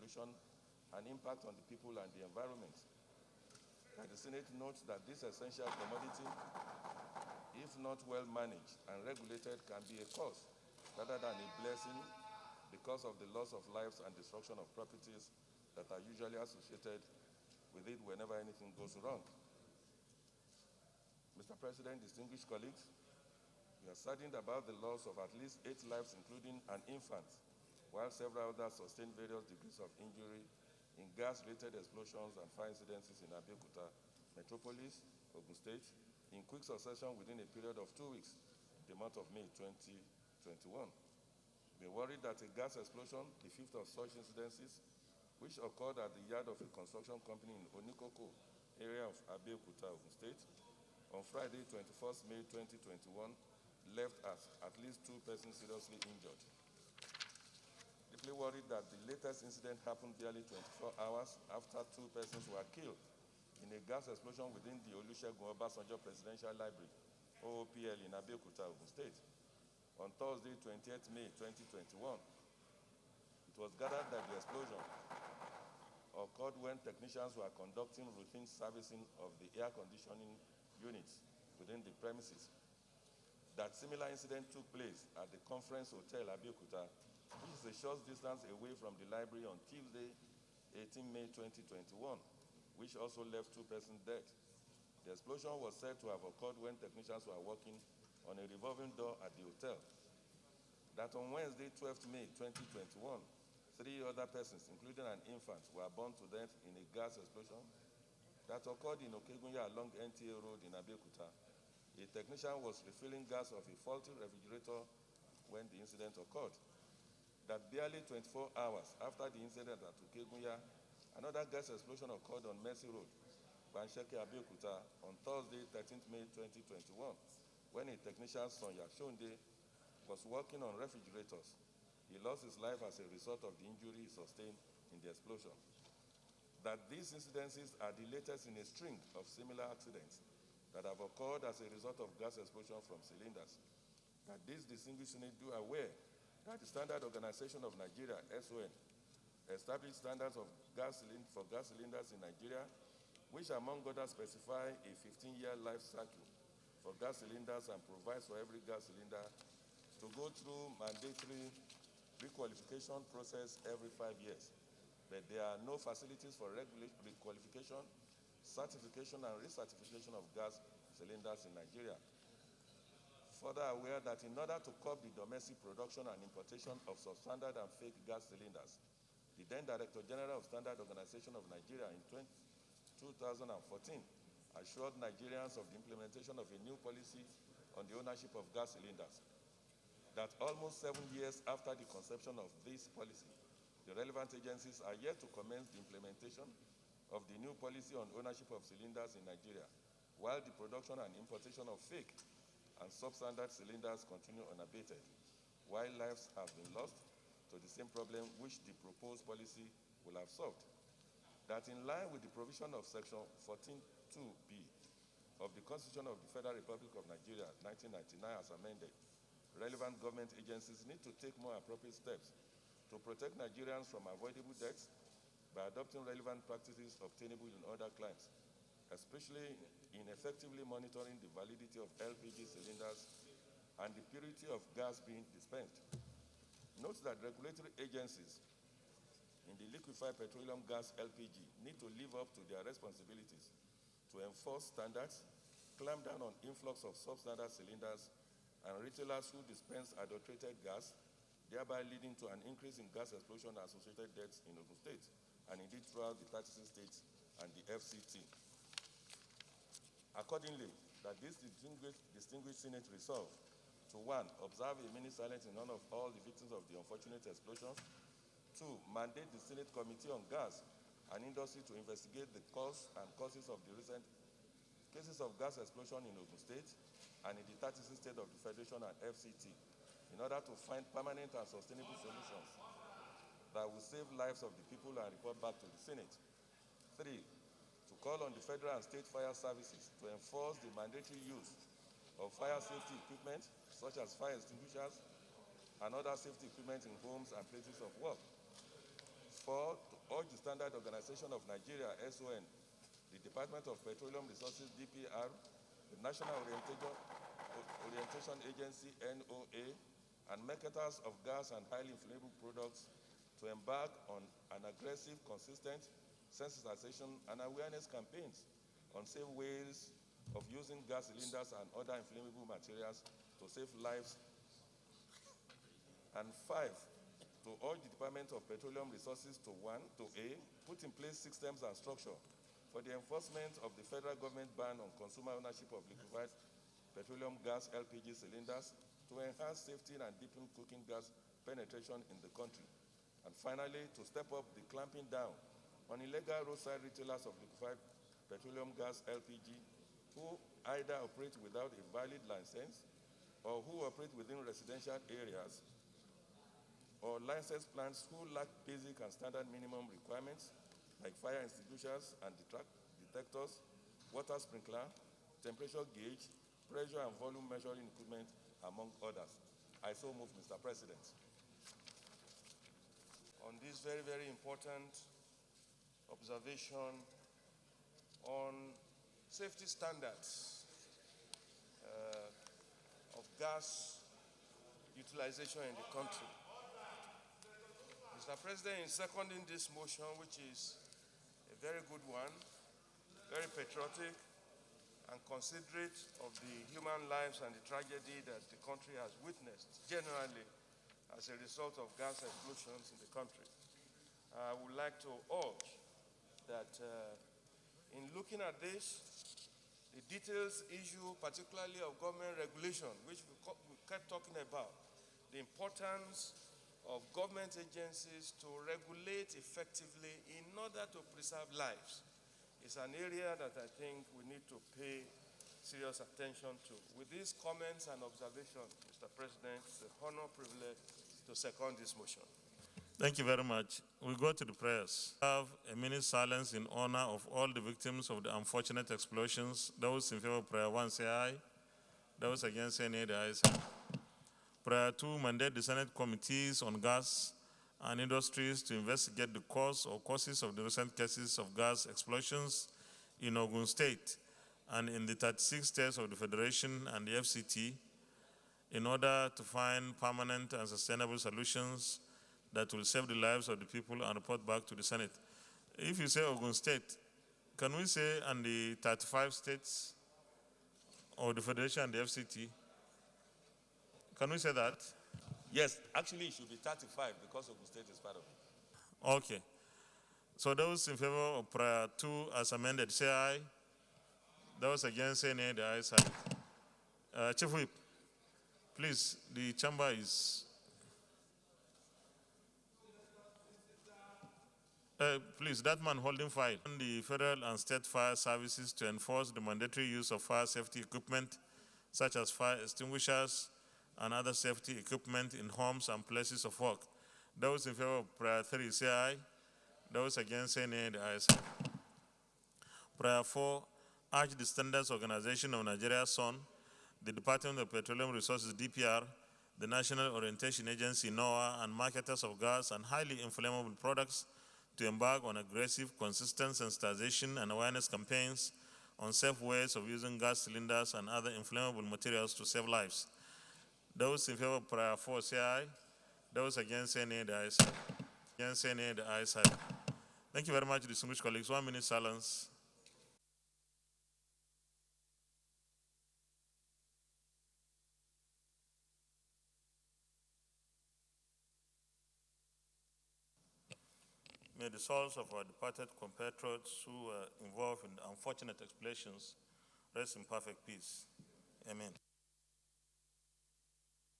pollution and impact on the people and the environment. That the Senate notes that this essential commodity, if not well managed and regulated, can be a curse rather than a blessing because of the loss of lives and destruction of properties that are usually associated with it whenever anything goes wrong. Mr. President, distinguished colleagues, we are saddened about the loss of at least 8 lives, including an infant, while several others sustained various degrees of injury in gas-related explosions and fire incidences in Ibikunle Metropolis, Ogun State, in quick succession within a period of 2 weeks, the month of May 2021. We are worried that a gas explosion, the 5th of such incidences, which occurred at the yard of a construction company in Onikoko area of Ibikunle, Ogun State, on Friday, 21st May 2021, left at least 2 persons seriously injured. Deeply worried that the latest incident happened barely 24 hours after 2 persons were killed in a gas explosion within the Olusegun Obasanjo Presidential Library, OOPL, in Ibikunle, Ogun State, on Thursday, 20th May 2021. It was gathered that the explosion occurred when technicians were conducting routine servicing of the air conditioning units within the premises. That similar incident took place at the Conference Hotel Ibikunle, which is a short distance away from the library, on Tuesday, 18 May 2021, which also left 2 persons dead. The explosion was said to have occurred when technicians were working on a revolving door at the hotel. That on Wednesday, 12th May 2021, 3 other persons, including an infant, were burned to death in a gas explosion that occurred in Okegunya along NTA Road in Ibikunle. A technician was refilling gas of a faulty refrigerator when the incident occurred. That barely 24 hours after the incident at Okegunya, another gas explosion occurred on Mercy Road, Bansheke, Ibikunle, on Thursday, 13th May 2021, when a technician, Sonya Shonde, was working on refrigerators. He lost his life as a result of the injury he sustained in the explosion. That these incidences are the latest in a string of similar accidents that have occurred as a result of gas explosion from cylinders. That this distinguished unit do aware that the Standard Organization of Nigeria, SON, established standards for gas cylinders in Nigeria, which among others specify a 15-year life cycle for gas cylinders and provides for every gas cylinder to go through mandatory requalification process every 5 years. But there are no facilities for requalification, certification, and recertification of gas cylinders in Nigeria. Further aware that in order to curb the domestic production and importation of substandard and fake gas cylinders, the then Director General of Standard Organization of Nigeria in 2014 assured Nigerians of the implementation of a new policy on the ownership of gas cylinders. That almost 7 years after the conception of this policy, the relevant agencies are yet to commence the implementation of the new policy on ownership of cylinders in Nigeria, while the production and importation of fake and substandard cylinders continue unabated, while lives have been lost to the same problem which the proposed policy will have solved. That in line with the provision of Section 14(2)(b) of the Constitution of the Federal Republic of Nigeria, 1999 as amended, relevant government agencies need to take more appropriate steps to protect Nigerians from avoidable deaths by adopting relevant practices obtainable in other climes, especially in effectively monitoring the validity of LPG cylinders and the purity of gas being dispensed. Note that regulatory agencies in the liquefied petroleum gas LPG need to live up to their responsibilities to enforce standards, clamp down on influx of substandard cylinders, and retailers who dispense adulterated gas, thereby leading to an increase in gas explosion and associated deaths in Ogun State, and indeed throughout the 36 states and the FCT. Accordingly, that this distinguished Senate resolved to 1. Observe a minute silence in honor of all the victims of the unfortunate explosions. 2. Mandate the Senate Committee on Gas and Industry to investigate the cause and causes of the recent cases of gas explosion in Ogun State and in the 36 states of the Federation and FCT, in order to find permanent and sustainable solutions that will save lives of the people and report back to the Senate. 3. To call on the federal and state fire services to enforce the mandatory use of fire safety equipment, such as fire extinguishers and other safety equipment in homes and places of work. 4. urge the Standard Organization of Nigeria, SON, the Department of Petroleum Resources, DPR, the National Orientation Agency, NOA, and marketers of gas and highly inflammable products to embark on an aggressive, consistent sensitization and awareness campaigns on safe ways of using gas cylinders and other inflammable materials to save lives. And 5, to urge the Department of Petroleum Resources to A, put in place systems and structure for the enforcement of the federal government ban on consumer ownership of liquefied petroleum gas LPG cylinders to enhance safety and deepen cooking gas penetration in the country. And finally, to step up the clamping down on illegal roadside retailers of liquefied petroleum gas LPG who either operate without a valid license or who operate within residential areas or licensed plants who lack basic and standard minimum requirements like fire extinguishers and detectors, water sprinkler, temperature gauge, pressure and volume measuring equipment, among others. I so move, Mr. President. On this very, very important observation on safety standards of gas utilization in the country. Mr. President, in seconding this motion, which is a very good one, very patriotic and considerate of the human lives and the tragedy that the country has witnessed generally as a result of gas explosions in the country, I would like to urge that in looking at this, the details issue, particularly of government regulation, which we kept talking about, the importance of government agencies to regulate effectively in order to preserve lives, is an area that I think we need to pay serious attention to. With these comments and observations, Mr. President, it's an honor privilege to second this motion. Thank you very much. We go to the prayers. Have a minute silence in honor of all the victims of the unfortunate explosions. Those in favor of prayer 1 say aye. Those against say nay, the ayes have. Prayer 2, mandate the Senate committees on gas and industries to investigate the cause or causes of the recent cases of gas explosions in Ogun State and in the 36 states of the Federation and the FCT in order to find permanent and sustainable solutions that will save the lives of the people and report back to the Senate. If you say Ogun State, can we say and the 35 states of the Federation and the FCT? Can we say that? Yes, actually it should be 35 because Ogun State is part of it. Okay. So those in favor of prayer 2 as amended, say aye. Those against, say nay, the ayes have it. Chief Whip, please, the chamber is... please, that man holding file. The federal and state fire services to enforce the mandatory use of fire safety equipment, such as fire extinguishers and other safety equipment in homes and places of work. Those in favor of prayer 3, say aye. Those against, say nay, the ayes have it. Prayer 4, urge the Standards Organization of Nigeria, SON, the Department of Petroleum Resources, DPR, the National Orientation Agency, NOAA, and marketers of gas and highly inflammable products to embark on aggressive, consistent sensitization and awareness campaigns on safe ways of using gas cylinders and other inflammable materials to save lives. Those in favor of prayer 4 say aye. Those against say nay, the ayes have it. Against say nay, the ayes have it. Thank you very much, distinguished colleagues. 1 minute silence. May the souls of our departed compatriots who were involved in the unfortunate explosions rest in perfect peace. Amen.